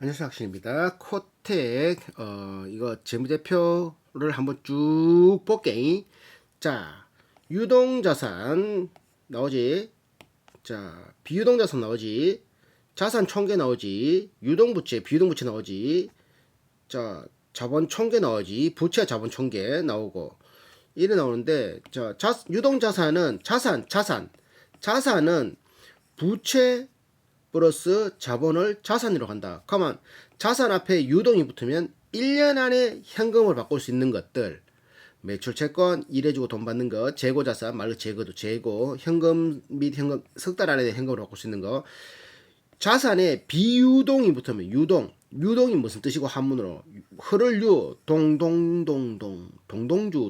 안녕하세요. 학신입니다. 코텍 이거 재무제표를 한번 쭉 볼게. 자, 유동자산 나오지. 자, 비유동자산 나오지. 자산 총계 나오지. 유동부채, 비유동부채 나오지. 자, 자본 총계 나오지. 부채 자본 총계 나오고 이래 나오는데, 자, 유동자산은 자산은 부채 플러스 자본을 자산으로 간다. 그러면 자산 앞에 유동이 붙으면 1년 안에 현금을 바꿀 수 있는 것들, 매출 채권, 일해주고 돈 받는 거, 재고자산, 말로 재고도 재고, 현금 및 현금, 석 달 안에 현금으로 바꿀 수 있는 거. 자산에 비유동이 붙으면 유동이 무슨 뜻이고 한문으로 흐를 유, 동동주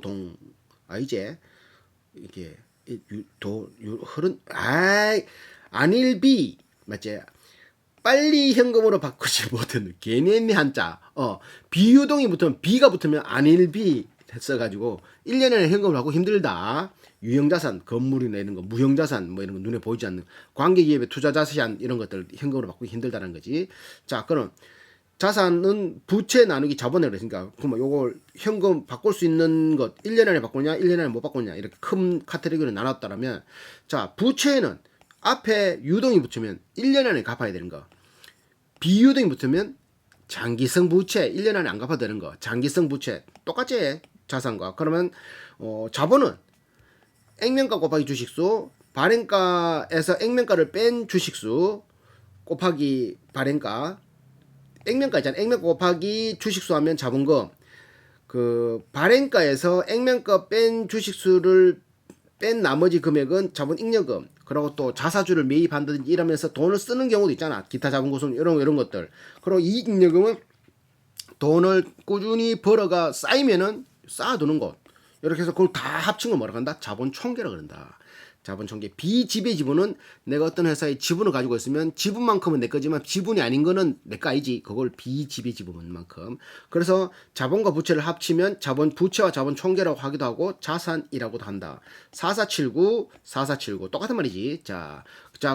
동, 이제 이게 흐른 안일비 맞지? 빨리 현금으로 바꾸지 못하는 개념이 한자. 비유동이 붙으면 비가 붙으면 안일비 했어가지고 1년 안에 현금을 받고 힘들다. 유형자산, 건물이나 이런 거, 무형자산, 뭐 이런 거 눈에 보이지 않는 관계기업의 투자자산 이런 것들 현금으로 바꾸기 힘들다는 거지. 자, 그럼 자산은 부채 나누기 자본에 그랬으니까 그러면 요걸 현금 바꿀 수 있는 것 1년 안에 바꾸냐, 1년 안에 못 바꾸냐 이렇게 큰 카테고리로 나눴다면, 자, 부채는 앞에 유동이 붙으면 1년 안에 갚아야 되는 거. 비유동이 붙으면 장기성 부채 1년 안에 안 갚아도 되는 거. 장기성 부채 똑같이 자산과. 그러면 자본은 액면가 곱하기 주식수, 발행가에서 액면가를 뺀 주식수 곱하기 발행가. 액면가 있잖아. 액면가 곱하기 주식수 하면 자본금. 그 발행가에서 액면가 뺀 주식수를 뺀 나머지 금액은 자본 잉여금. 그리고 또 자사주를 매입한다든지 이러면서 돈을 쓰는 경우도 있잖아. 기타 자본구성 이런 것들. 그리고 이 잉여금은 돈을 꾸준히 벌어가 쌓이면은 쌓아두는 것. 이렇게 해서 그걸 다 합친 걸 뭐라 한다? 자본 총계라 그런다. 자본 총계. 비지배 지분은 내가 어떤 회사의 지분을 가지고 있으면 지분만큼은 내 거지만 지분이 아닌 거는 내 거 아니지. 그걸 비지배 지분만큼. 그래서 자본과 부채를 합치면 자본 부채와 자본 총계라고 하기도 하고 자산이라고도 한다. 4479 똑같은 말이지. 자,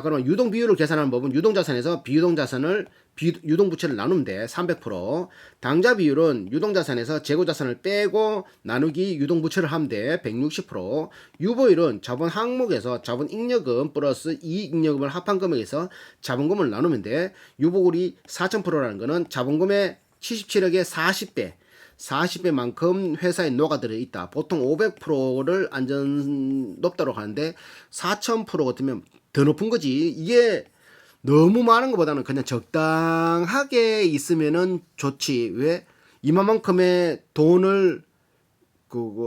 그럼 유동 비율을 계산하는 법은 유동자산에서 비유동자산을 유동부채를 나누면 돼. 300%. 당좌 비율은 유동자산에서 재고자산을 빼고 나누기 유동부채를 하면 돼. 160%. 유보율은 자본 항목에서 자본 잉여금 플러스 이익잉여금을 합한 금액에서 자본금을 나누면 돼. 유보율이 4000%라는 거는 자본금의 77억의 40배만큼 회사에 녹아들어 있다. 보통 500%를 안전 높다고 하는데 4000% 같으면 더 높은 거지. 이게 너무 많은 것보다는 그냥 적당하게 있으면은 좋지. 왜? 이만큼의 돈을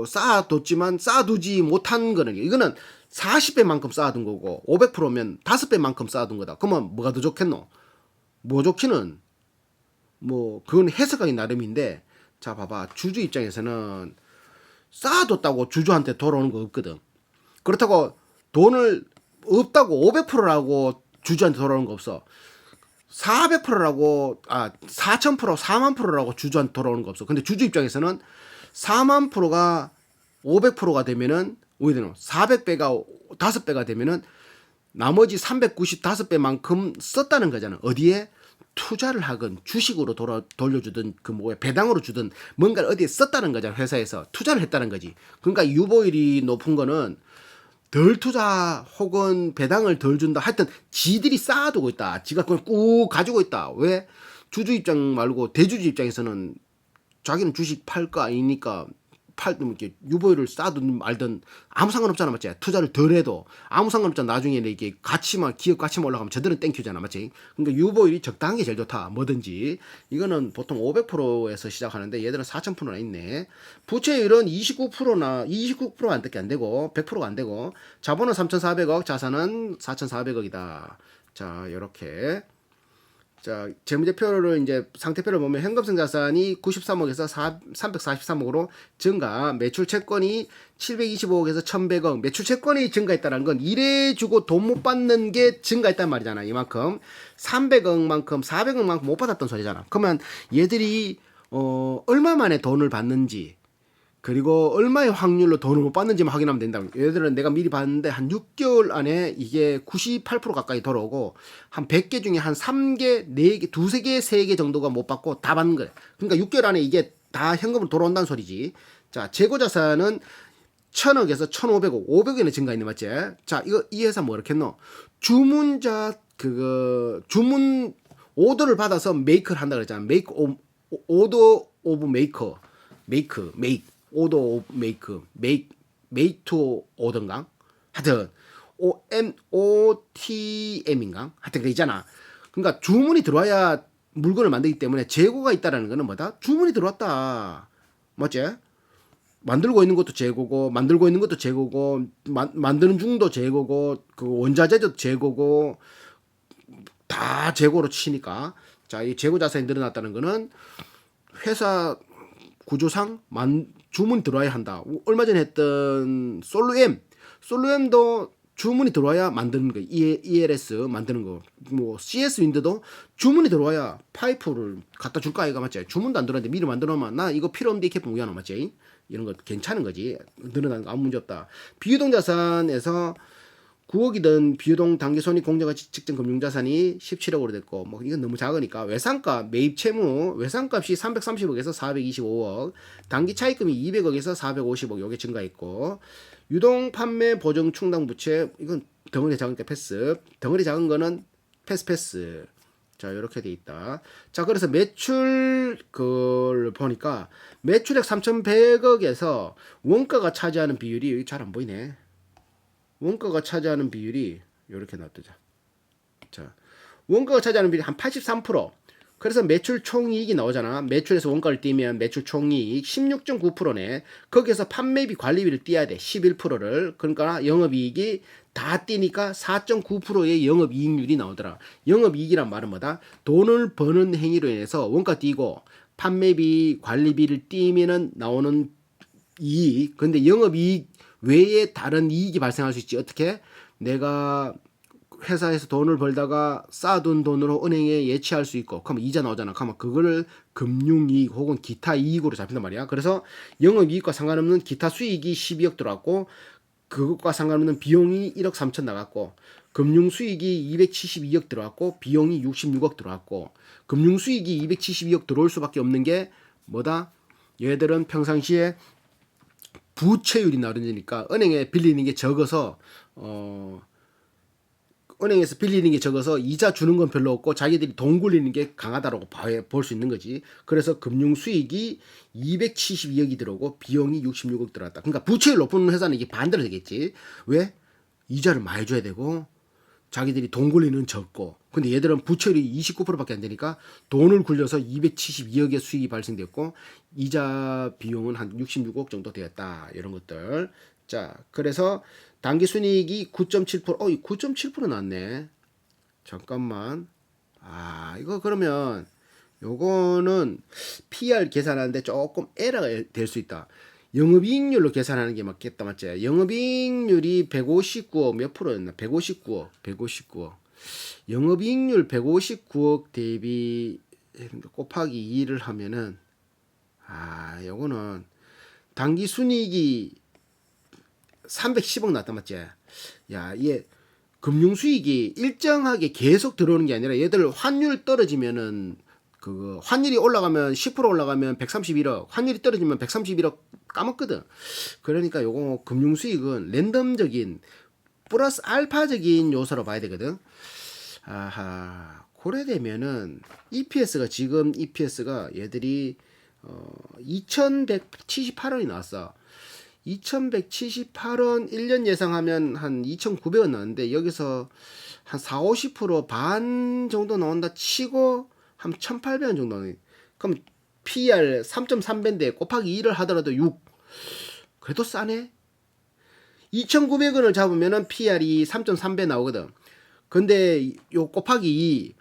쌓아뒀지만 쌓아두지 못한 거는, 이거는 40배만큼 쌓아둔 거고 500%면 5배만큼 쌓아둔 거다. 그러면 뭐가 더 좋겠노? 뭐 좋기는 뭐 그건 해석하기 나름인데, 자 봐봐, 주주 입장에서는 쌓아뒀다고 주주한테 돌아오는 거 없거든. 그렇다고 돈을 없다고 500%라고 주주한테 돌아오는 거 없어. 400%라고 4000% 4만%라고 주주한테 돌아오는 거 없어. 근데 주주 입장에서는 4만 %가 500%가 되면은 오히려 400배가 5배가 되면은 나머지 395배만큼 썼다는 거잖아. 어디에? 투자를 하건 주식으로 돌려주든 배당으로 주든 뭔가를 어디에 썼다는 거잖아. 회사에서 투자를 했다는 거지. 그러니까 유보율이 높은 거는 덜 투자 혹은 배당을 덜 준다. 하여튼 지들이 쌓아두고 있다. 지가 그걸 꾹 가지고 있다. 왜? 주주 입장 말고 대주주 입장에서는 자기는 주식 팔 거 아니니까 이렇게 유보율을 쌓든 말든 아무 상관없잖아, 맞지? 투자를 덜 해도 아무 상관없잖아. 나중에 이게 기업 가치만 올라가면 저들은 땡큐잖아, 맞지? 그러니까 유보율이 적당한 게 제일 좋다. 뭐든지. 이거는 보통 500%에서 시작하는데 얘들은 4000%나 있네. 부채율은 29%가 안 되고 100%가 안 되고, 자본은 3400억, 자산은 4400억이다. 자, 요렇게. 자, 재무제표를 이제 상태표를 보면 현금성 자산이 93억에서 343억으로 증가, 매출 채권이 725억에서 1100억, 매출 채권이 증가했다는 건 일해주고 돈 못 받는 게 증가했단 말이잖아. 이만큼 300억만큼 400억만큼 못 받았던 소리잖아. 그러면 얘들이 얼마 만에 돈을 받는지, 그리고 얼마의 확률로 돈을 못 받는지만 확인하면 된다. 예를 들어 내가 미리 봤는데 한 6개월 안에 이게 98% 가까이 돌아오고 한 100개 중에 한 3개, 4개, 2-3개, 3개 정도가 못 받고 다 받는 거예요. 그러니까 6개월 안에 이게 다 현금으로 돌아온다는 소리지. 자, 재고자산은 1000억에서 1500억, 500억이나 증가했네, 맞지? 자, 이 회사 뭐 이렇겠노? 주문 오더를 받아서 메이크를 한다 그랬잖아. 오더 오브 메이커. 오더 오브 메이크 투 오던가? 하여튼 OTM인가? 하여튼 그게 있잖아. 그러니까 주문이 들어와야 물건을 만들기 때문에 재고가 있다라는 거는 뭐다? 주문이 들어왔다. 맞지? 만들고 있는 것도 재고고, 만들고 있는 것도 재고고, 만드는 중도 재고고, 그 원자재도 재고고, 다 재고로 치니까. 자, 이 재고 자산이 늘어났다는 거는 회사 구조상 주문이 들어와야 한다. 얼마 전에 했던 솔루엠도 주문이 들어와야 만드는 거. ELS 만드는 거. 뭐 CS 윈드도 주문이 들어와야 파이프를 갖다 줄까 이가 맞지? 주문도 안 들어왔는데 미리 만들어 놓으면 나 이거 필요 없는데 이렇게 봉기하나 맞지? 이런 거 괜찮은 거지. 늘어나는 거 아무 문제 없다. 비유동 자산에서 9억이던 비유동 당기손익 공제가치 측정 금융자산이 17억으로 됐고, 뭐 이건 너무 작으니까 외상가 매입 채무 외상값이 330억에서 425억, 단기 차입금이 200억에서 450억 요게 증가했고, 유동 판매 보증 충당 부채 이건 덩어리 작으니까 패스, 덩어리 작은 거는 패스. 자, 이렇게 돼 있다. 자, 그래서 매출 걸 보니까 매출액 3,100억에서 원가가 차지하는 비율이 잘 안 보이네. 원가가 차지하는 비율이 이렇게 놔두자. 자, 원가가 차지하는 비율이 한 83%. 그래서 매출 총이익이 나오잖아. 매출에서 원가를 떼면 매출 총이익 16.9%네. 거기에서 판매비 관리비를 떼야 돼. 11%를. 그러니까 영업이익이 다 떼니까 4.9%의 영업이익률이 나오더라. 영업이익이란 말은 뭐다? 돈을 버는 행위로 인해서 원가 떼고 판매비 관리비를 떼면은 나오는 이익. 근데 영업이익 외에 다른 이익이 발생할 수 있지. 어떻게? 내가 회사에서 돈을 벌다가 쌓아둔 돈으로 은행에 예치할 수 있고, 그러면 이자 나오잖아. 그러면 그거를 금융이익 혹은 기타 이익으로 잡힌단 말이야. 그래서 영업이익과 상관없는 기타 수익이 12억 들어왔고, 그것과 상관없는 비용이 1억 3천 나갔고, 금융수익이 272억 들어왔고, 비용이 66억 들어왔고, 금융수익이 272억 들어올 수밖에 없는 게 뭐다? 얘들은 평상시에 부채율이 나르니까 은행에 빌리는 게 적어서 은행에서 빌리는 게 적어서 이자 주는 건 별로 없고 자기들이 돈 굴리는 게 강하다라고 볼 수 있는 거지. 그래서 금융 수익이 272억이 들어오고 비용이 66억 들어왔다. 그러니까 부채율 높은 회사는 이게 반대로 되겠지. 왜? 이자를 많이 줘야 되고 자기들이 돈 굴리는 적고, 근데 얘들은 부채율이 29%밖에 안 되니까 돈을 굴려서 272억의 수익이 발생됐고 이자 비용은 한 66억 정도 되었다. 이런 것들. 자, 그래서 단기 순이익이 9.7%. 9.7% 나왔네. 잠깐만. 이거 그러면 요거는 PR 계산하는데 조금 에러가 될 수 있다. 영업이익률로 계산하는 게 맞겠다, 맞지? 영업이익률이 159억 몇 프로였나? 159억. 영업이익률 159억 대비 곱하기 2를 하면은 요거는 단기 순이익이 310억 났다, 맞지? 야, 이게 금융 수익이 일정하게 계속 들어오는 게 아니라 얘들 환율 떨어지면은 그 환율이 올라가면 10% 올라가면 131억, 환율이 떨어지면 131억 까먹거든. 그러니까 요거 금융 수익은 랜덤적인 플러스 알파적인 요소로 봐야 되거든. 그래 되면은 EPS가 지금 EPS가 얘들이 2178원이 나왔어. 2178원 1년 예상하면 한 2900원 나왔는데 여기서 한 40-50% 정도 나온다 치고 한 1800원 정도 나오네. 그럼 PR 3.3배인데 곱하기 2를 하더라도 6. 그래도 싸네. 2900원을 잡으면은 PR이 3.3배 나오거든. 근데 요 곱하기 2,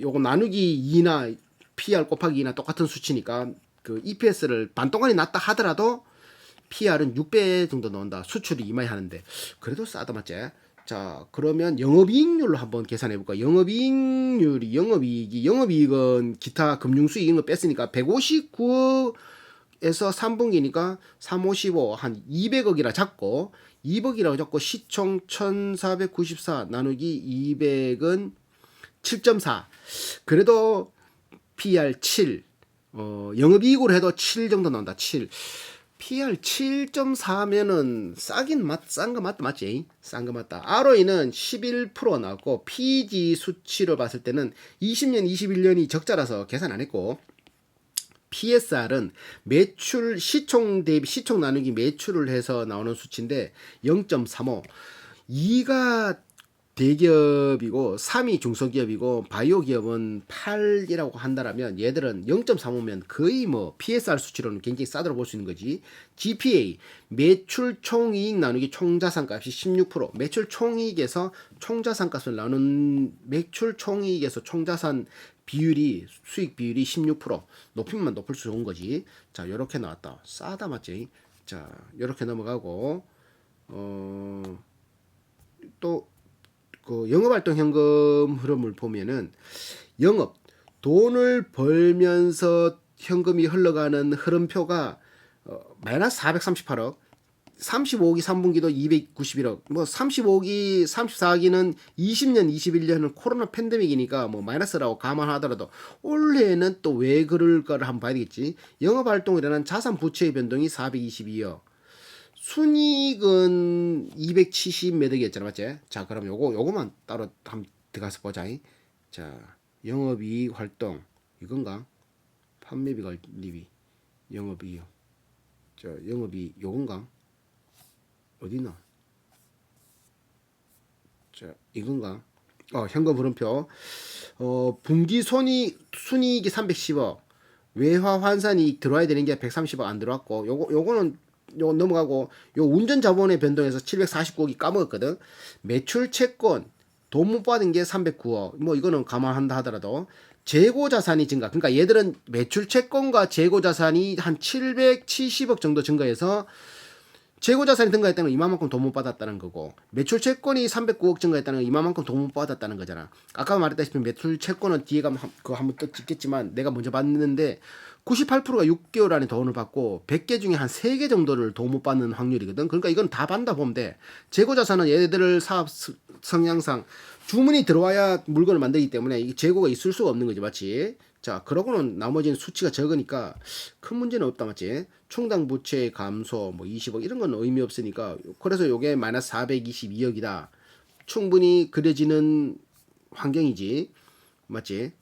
요거 나누기 2나 PR 곱하기 2나 똑같은 수치니까 그 EPS를 반동안이 낮다 하더라도 PR은 6배 정도 나온다. 수출이 이마에 하는데 그래도 싸다, 맞지? 자, 그러면 영업이익률로 한번 계산해 볼까? 영업이익은 기타 금융수익 이런 거 뺐으니까 159억 3분기니까 355 한 200억이라 잡고 200억이라고 잡고 시총 1494 나누기 200은 7.4. 그래도 PR 7. 영업이익으로 해도 7 정도 나온다. 7. PR 7.4면은 싼 거 맞다. 맞지? 싼 거 맞다. ROE는 11% 나왔고 PG 수치로 봤을 때는 20년, 21년이 적자라서 계산 안 했고 PSR은 매출 시총 대비 시총 나누기 매출을 해서 나오는 수치인데 0.35. 2가 대기업이고 3이 중소기업이고 바이오 기업은 8이라고 한다라면 얘들은 0.35면 거의 뭐 PSR 수치로는 굉장히 싸다고 볼 수 있는 거지. GPA 매출 총이익 나누기 총자산값이 16%. 매출 총이익에서 총자산값을 나눈 매출 총이익에서 총자산 비율이 수익 비율이 16%. 높이면 높을수록 좋은 거지. 자, 요렇게 나왔다. 싸다 맞지? 자, 요렇게 넘어가고 또 그 영업활동 현금 흐름을 보면은 영업 돈을 벌면서 현금이 흘러가는 흐름표가 마이너스 438억 35억이 3분기도 291억 뭐 35억이 34억이는 20년 21년은 코로나 팬데믹이니까 뭐 마이너스라고 감안하더라도 올해는 또 왜 그럴까를 한번 봐야 되겠지. 영업활동이라는 자산 부채의 변동이 422억 순이익은 270 몇 억이었잖아, 맞지? 자, 그럼 요거만 따로 한번 들어가서 보자. 자, 영업이익 활동 이건가? 판매비 관리비 영업이익. 자, 영업이익 요건가? 어디나? 자, 이건가? 현금 흐름표. 분기 순이익이 310억. 외화 환산이익 들어와야 되는 게 130억 안 들어왔고 요거는 요 넘어가고 요 운전 자본의 변동에서 749억이 까먹었거든. 매출 채권 돈 못 받은 게 309억. 뭐 이거는 감안한다 하더라도 재고 자산이 증가. 그러니까 얘들은 매출 채권과 재고 자산이 한 770억 정도 증가해서 재고 자산이 증가했다는 건 이만큼 돈 못 받았다는 거고 매출 채권이 309억 증가했다는 건 이만큼 돈 못 받았다는 거잖아. 아까 말했다시피 매출 채권은 뒤에 가면 그거 한번 또 찍겠지만 내가 먼저 봤는데 98%가 6개월 안에 돈을 받고 100개 중에 한 3개 정도를 돈 못 받는 확률이거든. 그러니까 이건 다 받는다 보면 돼. 재고 자산은 얘들 사업 성향상 주문이 들어와야 물건을 만들기 때문에 이 재고가 있을 수가 없는 거지, 맞지? 자, 그러고는 나머지는 수치가 적으니까 큰 문제는 없다, 맞지? 충당 부채 감소 뭐 20억 이런 건 의미 없으니까 그래서 요게 마이너스 422억이다. 충분히 그려지는 환경이지, 맞지?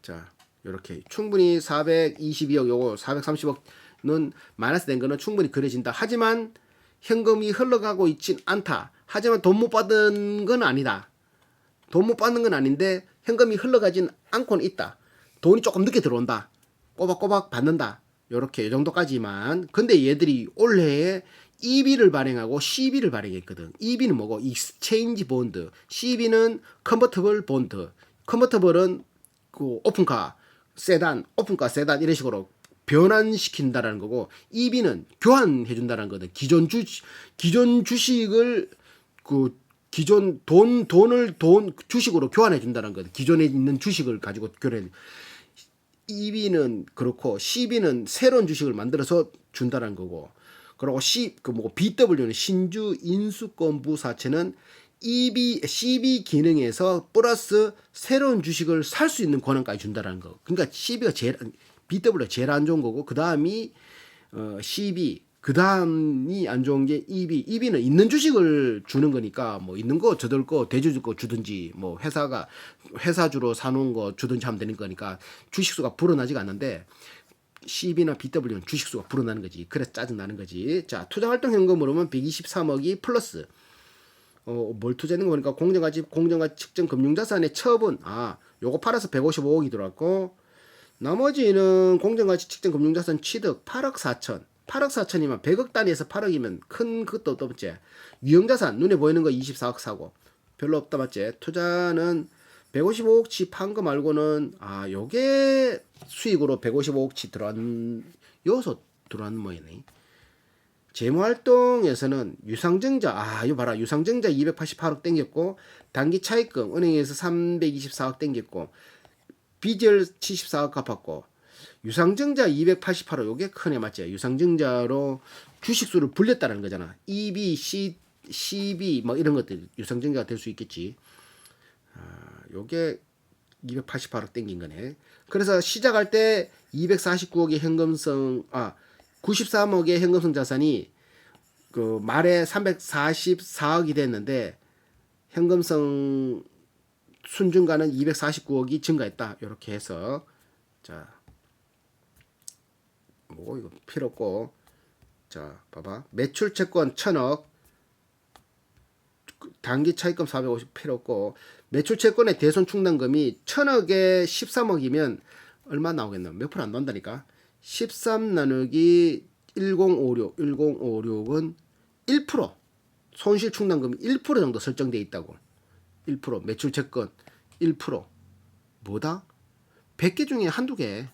자, 요렇게 충분히 422억 요거 430억은 마이너스 된 거는 충분히 그려진다. 하지만 현금이 흘러가고 있진 않다. 하지만 돈 못 받은 건 아니다. 돈 못 받는 건 아닌데 현금이 흘러가진 않고는 있다. 돈이 조금 늦게 들어온다. 꼬박꼬박 받는다. 요렇게 이 정도까지만. 근데 얘들이 올해에 EB를 발행하고 CB를 발행했거든. EB는 뭐고? 익스체인지 본드. CB는 컨버터블 본드. 컨버터블은 그 오픈카, 세단, 오픈카, 세단 이런 식으로 변환시킨다라는 거고 EB는 교환해준다라는 거거든. 기존 주식을 기존 돈을 주식으로 교환해준다는 거거든. 기존에 있는 주식을 가지고 교환해. EB는 그렇고 CB는 새로운 주식을 만들어서 준다는 거고. 그리고 BW는 신주 인수권 부사채는 CB 기능에서 플러스 새로운 주식을 살 수 있는 권한까지 준다는 거. 그러니까 BW가 제일 안 좋은 거고 그 다음이 CB 그 다음이 안 좋은 게 EB. EB는 있는 주식을 주는 거니까 뭐 있는 거 저들 거 대주주 거 주든지 뭐 회사주로 사놓은 거 주든지 하면 되는 거니까 주식수가 불어나지가 않는데 CB나 BW는 주식수가 불어나는 거지. 그래서 짜증나는 거지. 자, 투자활동 현금으로는 123억이 플러스. 뭘 투자했는 거 보니까 공정가치 측정 금융자산의 처분. 요거 팔아서 155억이 들어왔고 나머지는 공정가치 측정 금융자산 취득 8억 4천. 8억 4천이면 100억 단위에서 8억이면 큰 것도 없다, 맞지? 유형자산 눈에 보이는 거 24억 사고 별로 없다, 맞지? 투자는 155억치 판 거 말고는 요게 수익으로 155억치 들어간 요소 들어간 모양이네. 재무활동에서는 유상증자 이거 봐라. 유상증자 288억 땡겼고 단기 차입금 은행에서 324억 땡겼고 빚을 74억 갚았고 유상증자 288호 요게 크네 맞지? 유상증자로 주식수를 불렸다는 거잖아. EB, CB 뭐 이런 것들 유상증자가 될 수 있겠지. 요게 288억 땡긴 거네. 그래서 시작할 때 249억의 현금성 93억의 현금성 자산이 그 말에 344억이 됐는데 현금성 순증가는 249억이 증가했다. 이렇게 해서 자, 뭐 이거 필요 없고 자, 봐봐. 매출 채권 1000억 단기 차익금 450 필요 없고 매출 채권의 대손 충당금이 1000억에 13억이면 얼마 나오겠나? 몇 프로 안 나온다니까. 13 나누기 1056은 1% 손실 충당금이 1% 정도 설정돼 있다고. 1% 매출 채권 1% 뭐다? 100개 중에 한두 개.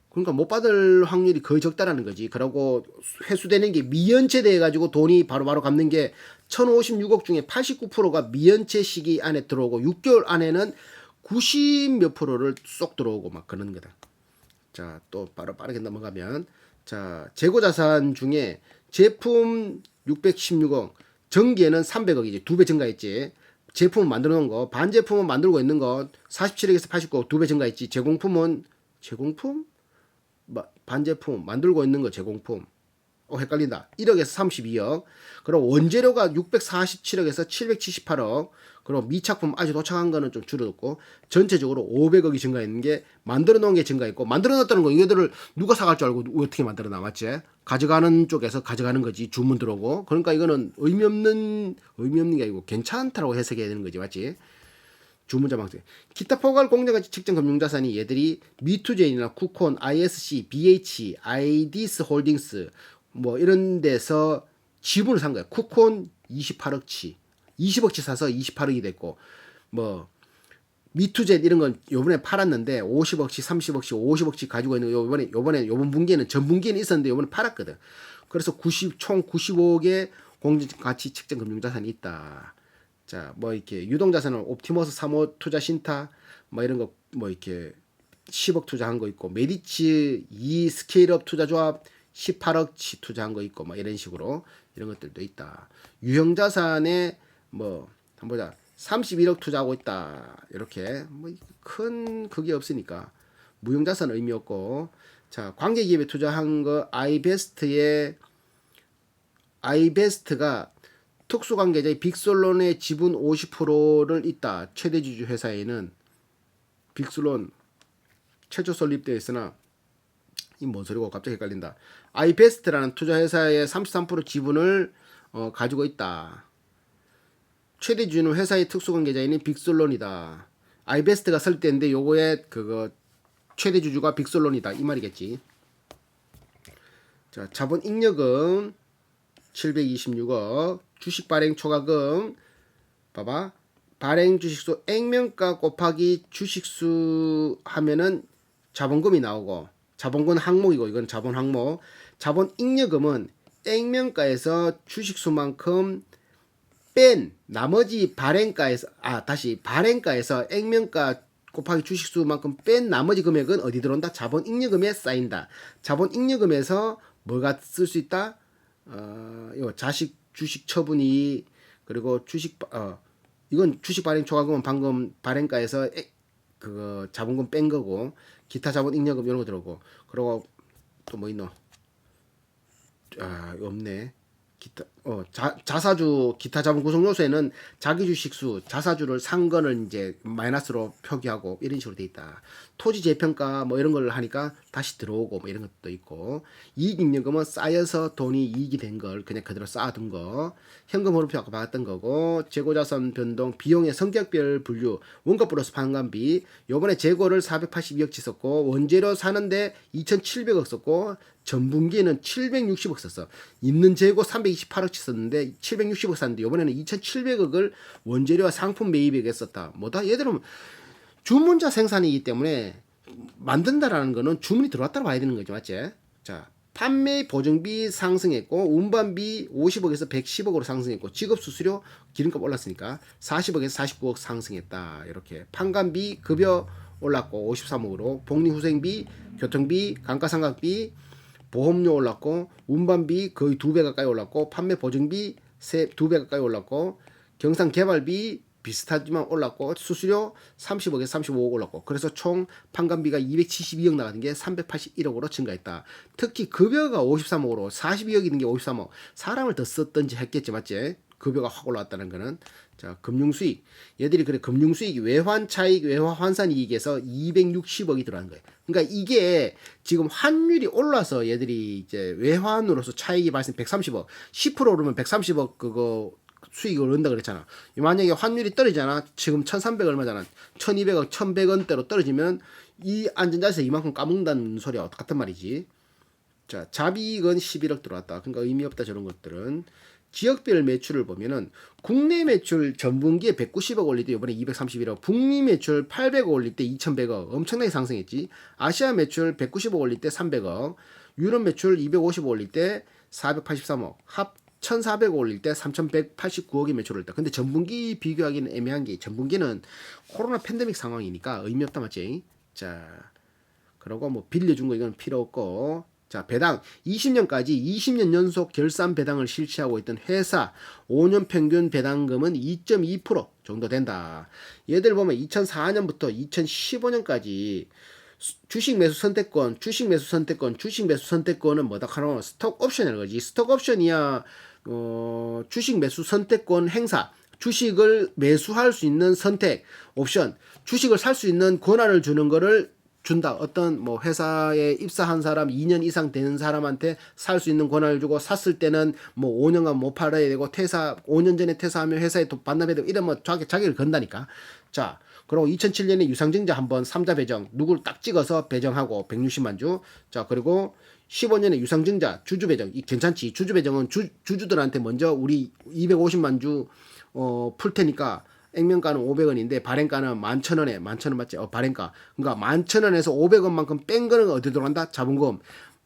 그러니까 못 받을 확률이 거의 적다라는 거지. 그러고 회수되는 게 미연체 돼 가지고 돈이 바로바로 갚는 게 1056억 중에 89%가 미연체 시기 안에 들어오고 6개월 안에는 90 몇 프로를 쏙 들어오고 막 그런 거다. 자, 또 바로 빠르게 넘어가면 자, 재고 자산 중에 제품 616억, 전기에는 300억이지. 2배 증가했지. 제품은 만들어 놓은 거, 반제품은 만들고 있는 거 47억에서 89억 2배 증가했지. 제공품 반제품 만들고 있는 거 제공품 헷갈린다. 1억에서 32억. 그리고 원재료가 647억에서 778억. 그리고 미착품 아직 도착한 거는 좀 줄어들고 전체적으로 500억이 증가했는 게 만들어 놓은 게 증가했고 만들어 놨다는 거 이거들을 누가 사갈 줄 알고 어떻게 만들어 놨지? 가져가는 쪽에서 가져가는 거지. 주문 들어오고. 그러니까 이거는 의미 없는 게 아니고 괜찮다라고 해석해야 되는 거지. 맞지? 주문자 방식. 기타 포괄 공정가치 측정 금융자산이 얘들이 미투제인이나 쿠콘, ISC, BH, 아이디스 홀딩스 뭐 이런 데서 지분을 산 거야. 쿠콘 28억치, 20억치 사서 28억이 됐고 뭐 미투젠 이런 건 요번에 팔았는데 50억치, 30억치, 50억치 가지고 있는 요번 분기에는 전 분기에는 있었는데 요번에 팔았거든. 그래서 총 95억의 공정가치 측정 금융자산이 있다. 자, 뭐 이렇게 유동자산은 옵티머스 3호 투자 신타 뭐 이런 거 뭐 이렇게 10억 투자한 거 있고 메디츠 2 스케일업 투자조합 18억치 투자한 거 있고 뭐 이런 식으로 이런 것들도 있다. 유형자산에 뭐 한번 보자. 31억 투자하고 있다. 이렇게 뭐 큰 그게 없으니까 무형자산 의미 없고 자, 관계기업에 투자한 거 아이베스트가 특수관계자의 빅솔론의 지분 50%를 있다. 최대 주주 회사에는 빅솔론 최초 설립되어 있으나 이 뭔 소리고 갑자기 헷갈린다. 아이베스트라는 투자회사의 33% 지분을 가지고 있다. 최대 주주는 회사의 특수관계자인 빅솔론이다. 아이베스트가 설립됐는데 요거의 그거 최대 주주가 빅솔론이다. 이 말이겠지. 자, 자본 잉여금 726억, 주식 발행 초과금, 봐봐. 발행 주식수 액면가 곱하기 주식수 하면은 자본금이 나오고, 자본금 항목이고, 이건 자본 항목. 자본 잉여금은 액면가에서 주식수만큼 뺀 나머지 발행가에서, 발행가에서 액면가 곱하기 주식수만큼 뺀 나머지 금액은 어디 들어온다? 자본 잉여금에 쌓인다. 자본 잉여금에서 뭐가 쓸 수 있다? 이거 주식 처분이 그리고 이건 주식 발행 초과금은 방금 발행가에서 그거 자본금 뺀 거고 기타 자본 잉여금 이런 거 들어오고 그리고 또 뭐 있노? 이거 없네. 자사주 기타 자본 구성 요소에는 자기 주식수 자사주를 산 거는 이제 마이너스로 표기하고 이런 식으로 돼 있다. 토지 재평가 뭐 이런 걸 하니까 다시 들어오고 뭐 이런 것도 있고 이익 잉여금은 쌓여서 돈이 이익이 된 걸 그냥 그대로 쌓아둔 거 현금 흐름표 아까 봤던 거고 재고자산 변동 비용의 성격별 분류 원가 플러스 판관비 요번에 재고를 482억치 썼고 원재료 사는데 2,700억 썼고 전분기에는 760억 썼어. 있는 재고 328억치 썼는데 760억 샀는데 이번에는 2,700억을 원재료와 상품 매입액에 썼다. 뭐다? 얘들은 주문자 생산이기 때문에 만든다라는 거는 주문이 들어왔다고 봐야 되는 거죠. 맞지? 자, 판매 보증비 상승했고 운반비 50억에서 110억으로 상승했고 직업수수료 기름값 올랐으니까 40억에서 49억 상승했다. 이렇게 판관비 급여 올랐고 53억으로 복리후생비, 교통비, 감가상각비, 보험료 올랐고 운반비 거의 2배 가까이 올랐고 판매 보증비 2배 가까이 올랐고 경상개발비 비슷하지만 올랐고 수수료 30억에서 35억 올랐고 그래서 총 판관비가 272억 나가는 게 381억으로 증가했다. 특히 급여가 53억으로 42억이 있는 게 53억. 사람을 더 썼던지 했겠지 맞지? 급여가 확 올라왔다는 거는. 자, 금융수익. 얘들이 그래 금융수익이 외환차익, 외화환산이익에서 260억이 들어간 거예요. 그러니까 이게 지금 환율이 올라서 얘들이 이제 외환으로서 차익이 발생 130억, 10% 오르면 130억 그거 수익을 얻는다 그랬잖아. 만약에 환율이 떨어지잖아. 지금 1,300 얼마잖아. 1,200억, 1,100원대로 떨어지면 이 안전자에서 이만큼 까먹는다는 소리와 같단 말이지. 자, 자비익은 11억 들어왔다. 그러니까 의미 없다 저런 것들은. 지역별 매출을 보면은 국내 매출 전분기에 190억 올릴 때 이번에 231억, 북미 매출 800억 올릴 때 2100억 엄청나게 상승했지. 아시아 매출 190억 올릴 때 300억, 유럽 매출 250억 올릴 때 483억, 합 1,400억 올릴 때 3,189억의 매출을 했다. 근데 전분기 비교하기는 애매한 게 전분기는 코로나 팬데믹 상황이니까 의미 없다 맞지? 자, 그리고 뭐 빌려준 거 이건 필요 없고. 자, 배당 20년까지 20년 연속 결산 배당을 실시하고 있던 회사 5년 평균 배당금은 2.2% 정도 된다. 얘들 보면 2004년부터 2015년까지 주식 매수 선택권, 주식 매수 선택권, 주식 매수 선택권은 뭐다 하노? 스톡 옵션이라는 거지. 스톡 옵션이야 주식 매수 선택권 행사. 주식을 매수할 수 있는 선택 옵션. 주식을 살 수 있는 권한을 주는 거를 준다. 어떤 뭐 회사에 입사한 사람 2년 이상 되는 사람한테 살 수 있는 권한을 주고 샀을 때는 뭐 5년간 못 팔아야 되고 5년 전에 퇴사하면 회사에 또 반납해야 되고 이런 뭐 자기를 건다니까. 자, 그리고 2007년에 유상증자 한번 3자 배정 누구를 딱 찍어서 배정하고 160만 주. 자, 그리고 15년에 유상증자 주주 배정 이 괜찮지. 주주 배정은 주주들한테 먼저 우리 250만 주 풀 테니까 액면가는 500원인데 발행가는 11,000원에 11,000원 맞지? 발행가. 그러니까 11,000원에서 500원만큼 뺀 거는 어디 들어간다? 자본금.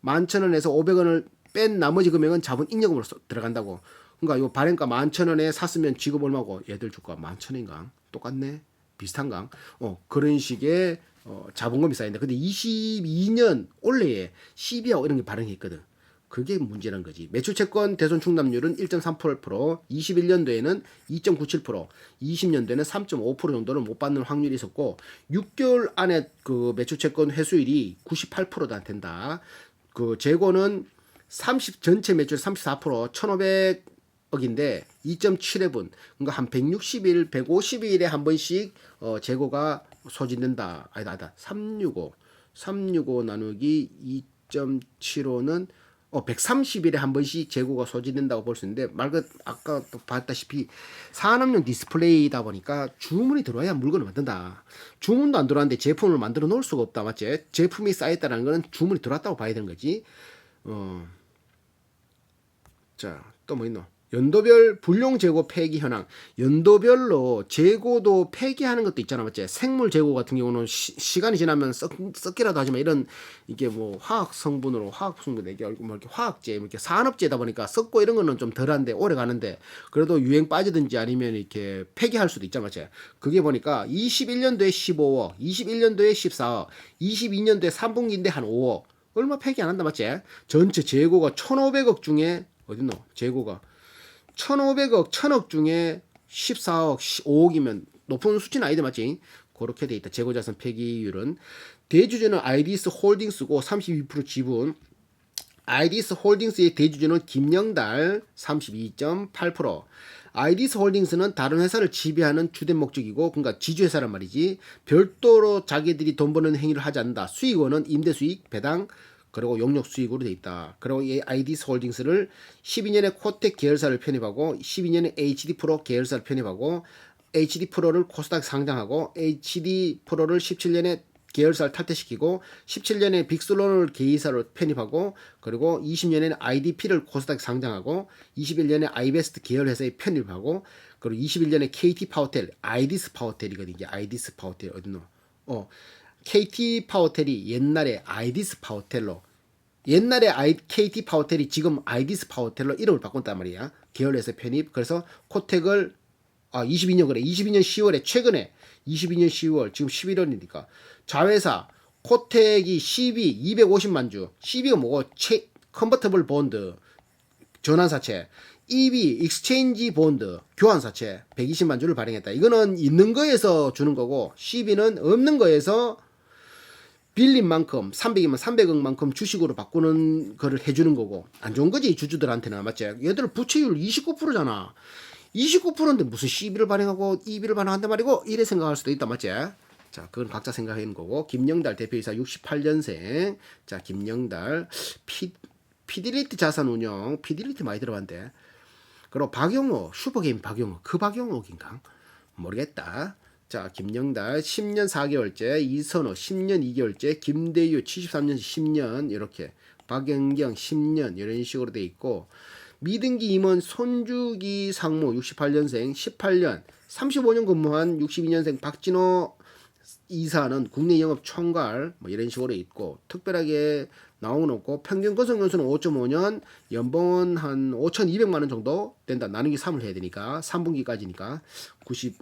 11,000원에서 500원을 뺀 나머지 금액은 자본 잉여금으로 들어간다고. 그러니까 요 발행가 11,000원에 샀으면 지급 얼마고? 얘들 줄까? 11,000원인가? 똑같네. 비슷한가? 그런 식의 자본금이 쌓인다. 근데 22년 올해에 CB하고 이런 게 발행했거든. 그게 문제란 거지. 매출채권 대손 충납률은 1.38%, 21년도에는 2.97%, 20년도에는 3.5% 정도는 못 받는 확률이 있었고 6개월 안에 그 매출채권 회수율이 98%다 된다. 그 재고는 전체 매출 34%, 1,500억인데 2.7회분. 그러니까 한 160일, 150일에 한 번씩 재고가 소진된다. 아니다. 365 나누기 2.75는 130일에 한 번씩 재고가 소진된다고 볼 수 있는데 아까 또 봤다시피 산업용 디스플레이다 보니까 주문이 들어와야 물건을 만든다. 주문도 안 들어왔는데 제품을 만들어 놓을 수가 없다. 맞지? 제품이 쌓였다는 거는 주문이 들어왔다고 봐야 되는 거지. 자, 또 뭐 있노? 연도별 불용 재고 폐기 현황. 연도별로 재고도 폐기하는 것도 있잖아, 맞지? 생물 재고 같은 경우는 시간이 지나면 썩기라도 하지만 이런 이게 뭐 화학 성분으로 이게 뭐 이렇게 화학재, 이렇게 산업재다 보니까 썩고 이런 거는 좀 덜한데 오래 가는데 그래도 유행 빠지든지 아니면 이렇게 폐기할 수도 있잖아, 맞지? 그게 보니까 21년도에 15억, 21년도에 14억, 22년도에 3분기인데 한 5억. 얼마 폐기 안 한다, 맞지? 전체 재고가 1,500억 중에 어딨노? 재고가 1,500억, 1,000억 중에 14억, 5억이면 높은 수치는 아니다 맞지? 그렇게 돼 있다. 재고자산 폐기율은. 대주주는 아이디스 홀딩스고 32% 지분. 아이디스 홀딩스의 대주주는 김영달 32.8%. 아이디스 홀딩스는 다른 회사를 지배하는 주된 목적이고 그러니까 지주회사란 말이지. 별도로 자기들이 돈 버는 행위를 하지 않는다. 수익원은 임대수익, 배당, 그리고 용역 수익으로 돼 있다. 그리고 이 아이디스 홀딩스를 12년에 코텍 계열사를 편입하고 12년에 HD 프로 계열사를 편입하고 HD 프로를 코스닥 상장하고 HD 프로를 17년에 계열사를 탈퇴시키고 17년에 빅슬론을 계열사로 편입하고 그리고 20년에는 IDP를 코스닥 상장하고 21년에 아이베스트 계열 회사에 편입하고 그리고 21년에 KT 파워텔, 아이디스 파워텔이거든요. 이게 아이디스 파워텔 어디노? KT 파워텔이 옛날에 아이디스 파워텔로 옛날에 KT 파워텔이 지금 아이디스 파워텔로 이름을 바꿨단 말이야. 계열회사 편입. 그래서 코텍을 22년 10월에 최근에 22년 10월 지금 11월이니까 자회사 코텍이 CB 250만 주. CB가 뭐고? 컨버터블 본드 전환사채. EB 익스체인지 본드 교환사채 120만 주를 발행했다. 이거는 있는 거에서 주는 거고 CB는 없는 거에서 빌린 만큼 300이면 300억만큼 주식으로 바꾸는 거를 해주는 거고 안 좋은 거지 주주들한테는. 맞지? 얘들 부채율 29%잖아. 29%인데 무슨 CB를 발행하고 EB를 발행한단 말이고 이래 생각할 수도 있다. 맞지? 자, 그건 각자 생각하는 거고. 김영달 대표이사 68년생. 자, 김영달 피딜리티 자산운용 피딜리티 많이 들어봤는데. 그리고 박용호 슈퍼게임 박용호 그 박용호인가 모르겠다. 자, 김영달 10년 4개월째, 이선호 10년 2개월째, 김대유 73년 10년 이렇게, 박영경 10년 이런 식으로 돼 있고, 미등기 임원 손주기 상무 68년생 18년 35년 근무한 62년생 박진호 이사는 국내 영업 총괄 뭐 이런 식으로 있고, 특별하게 나온 건 없고, 평균 거성 연수는 5.5년, 연봉은 한 5,200만 원 정도 된다. 나누기 3을 해야 되니까 3분기까지니까 90.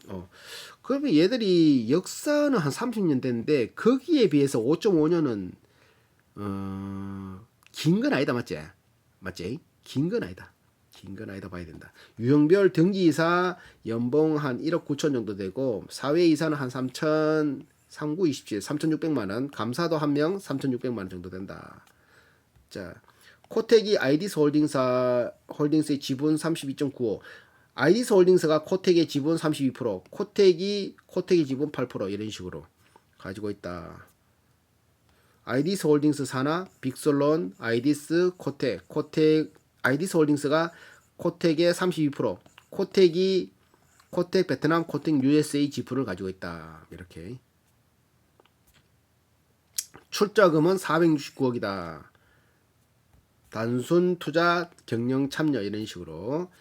그러면 얘들이 역사는 한 30년 됐는데 거기에 비해서 5.5년은 긴 건 아니다. 맞지? 맞지? 긴 건 아니다. 긴 건 아니다 봐야 된다. 유형별 등기이사 연봉 한 1억 9천 정도 되고, 사회이사는 한 3천 3927 3,600만 원, 감사도 한 명 3,600만 원 정도 된다. 자, 코텍이 아이디스 홀딩스의 지분 32.95. 아이디스 홀딩스가 코텍의 지분 32%, 코텍이 지분 8% 이런 식으로 가지고 있다. 아이디스 홀딩스 산하, 빅솔론, 아이디스, 코텍, 아이디스 홀딩스가 코텍의 32%, 코텍 베트남, 코텍 USA 지분을 가지고 있다. 이렇게. 출자금은 469억이다. 단순 투자, 경영 참여 이런 식으로.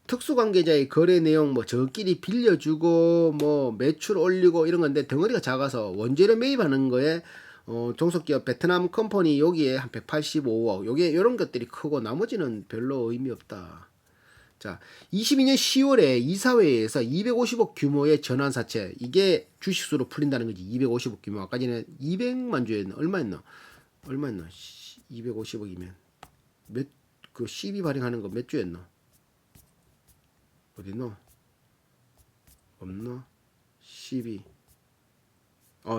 특수관계자의 거래 내용 뭐 저끼리 빌려주고 뭐 매출 올리고 이런 건데 덩어리가 작아서 원재료 매입하는 거에 종속기업 베트남 컴퍼니 여기에 한 185억 요게 이런 것들이 크고 나머지는 별로 의미 없다. 자, 22년 10월에 이사회에서 250억 규모의 전환사채, 이게 주식수로 풀린다는 거지. 250억 규모. 아까 전에 200만 주에 얼마였나? 250억이면 그 CB 발행하는 거 몇 주였나? 어딨노? 없나? CB.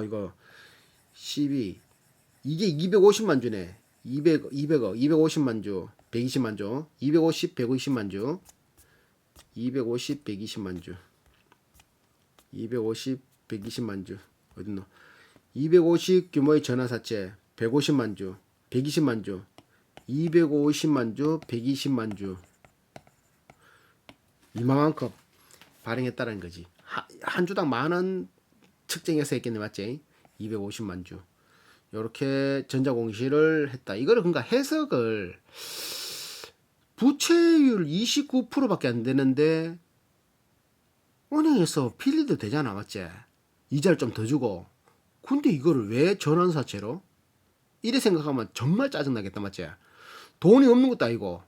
이거 CB 이게 250만 주네. 200억, 250만 주, 120만 주, 250, 120만 주, 250, 120만 주, 250, 120만 주, 어딨노? 250 규모의 전환사채, 150만 주, 120만 주, 250만 주, 120만 주, 이만큼 발행했다는 거지. 한 주당 10,000원 측정해서 했겠네. 맞지? 250만 주. 요렇게 전자공시를 했다. 이거를 그러니까 해석을, 부채율 29%밖에 안 되는데 은행에서 빌리도 되잖아. 맞지? 이자를 좀 더 주고. 근데 이거를 왜 전환사채로? 이래 생각하면 정말 짜증나겠다. 맞지? 돈이 없는 것도 아니고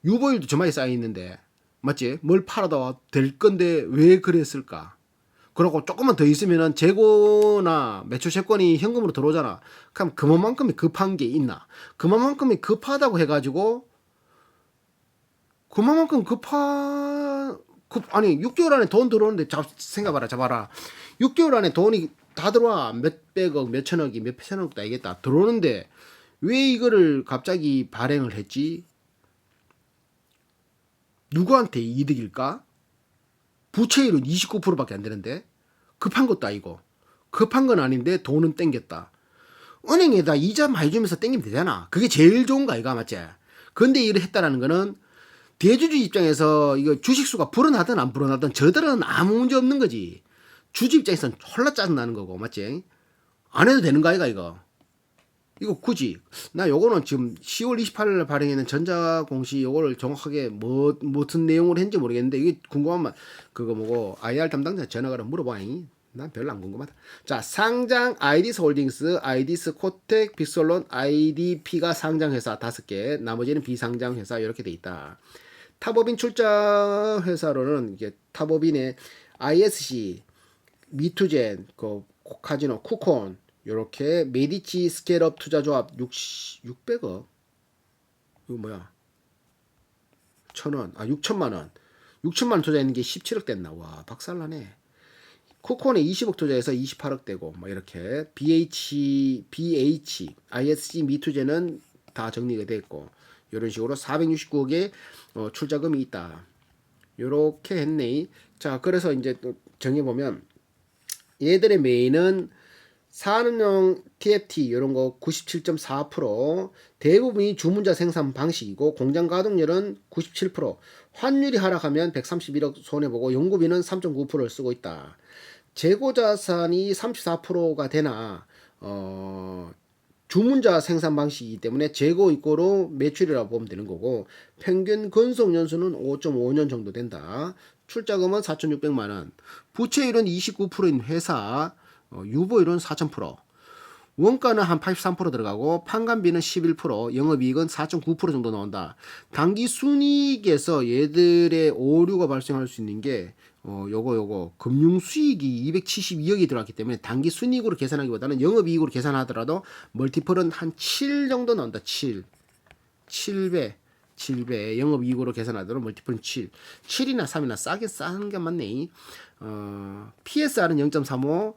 유보율도 저만이 쌓여있는데, 맞지? 뭘 팔아도 될 건데 왜 그랬을까? 그러고 조금만 더 있으면은 재고나 매출 채권이 현금으로 들어오잖아. 그럼 그만큼이 급한 게 있나? 그만큼이 급하다고 해가지고 그만큼 아니 6개월 안에 돈 들어오는데 잡아라. 6개월 안에 돈이 다 들어와. 몇백억, 몇천억이, 몇천억도 아니겠다. 들어오는데 왜 이거를 갑자기 발행을 했지? 누구한테 이득일까? 부채율은 29%밖에 안 되는데 급한 것도 아니고, 급한 건 아닌데 돈은 땡겼다. 은행에다 이자 많이 주면서 땡기면 되잖아. 그게 제일 좋은 거 아이가. 맞지? 근데 일을 했다라는 거는 대주주 입장에서 이거 주식수가 불어나든 안 불어나든 저들은 아무 문제 없는 거지. 주주 입장에서는 졸라 짜증나는 거고. 맞지? 안 해도 되는 거 아이가 이거. 이거 굳이 나 요거는 지금 10월 28일 발행했는 전자공시 요거를 정확하게 무슨 내용으로 했는지 모르겠는데, 이게 궁금하면 그거 뭐고 IR 담당자 전화가라 물어봐잉. 난 별로 안 궁금하다. 자, 상장 아이디스 홀딩스, 아이디스 코텍, 빅솔론, IDP가 상장회사 5개, 나머지는 비상장회사 이렇게 돼 있다. 타법인 출자 회사로는 이게 타법인의 ISC, 미투젠, 그 카지노, 쿠콘 요렇게 메디치 스케일업 투자조합 600억 이거 뭐야 1,000원 6천만 원 6천만 원 투자했는 게 17억 됐나 와 박살나네. 쿠콘에 20억 투자해서 28억 되고 뭐 이렇게 ISG 미투젠은 다 정리가 됐고 이런 식으로 469억의 출자금이 있다. 요렇게 했네. 자, 그래서 이제 또 정해보면 얘들의 메인은 산업용 TFT 이런 거 97.4%, 대부분이 주문자 생산 방식이고 공장 가동률은 97%, 환율이 하락하면 131억 손해보고 연구비는 3.9%를 쓰고 있다. 재고 자산이 34%가 되나 주문자 생산 방식이기 때문에 재고 이꼬로 매출이라고 보면 되는 거고 평균 건속 연수는 5.5년 정도 된다. 출자금은 4,600만 원. 부채율은 29%인 회사. 유보율은 4,000%. 원가는 한 83% 들어가고 판관비는 11%, 영업이익은 4.9% 정도 나온다. 단기 순이익에서 얘들의 오류가 발생할 수 있는 게 요거 금융 수익이 272억이 들어갔기 때문에 단기 순이익으로 계산하기보다는 영업이익으로 계산하더라도 멀티플은 한 7 정도 나온다. 7배 영업이익으로 계산하더라도 멀티플은 7이나 3이나 싸게 싸는 게 맞네. PSR은 0.35,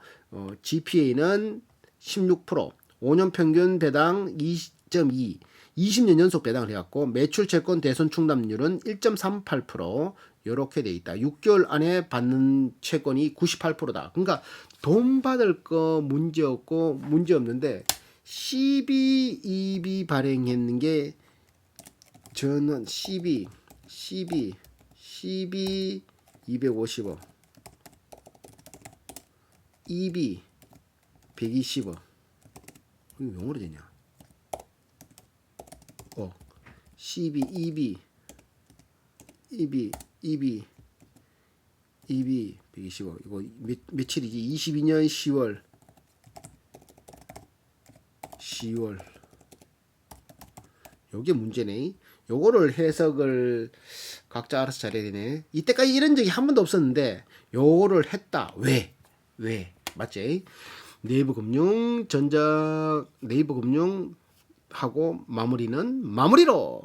GPA는 16%, 5년 평균 배당 2.2, 20년 연속 배당을 해갖고 매출 채권 대손 충당률은 1.38% 이렇게 돼 있다. 6개월 안에 받는 채권이 98%다. 그러니까 돈 받을 거 문제 없고 문제 없는데 CB, EB 발행했는 게 저는 CB 250억, EB 120억. 이거 영어로 되냐? CB, EB 120억. 이거 며칠이지? 22년 10월. 요게 문제네. 요거를 해석을 각자 알아서 잘해야 되네. 이때까지 이런 적이 한 번도 없었는데 요거를 했다. 왜? 맞지? 네이버금융 하고 마무리는 마무리로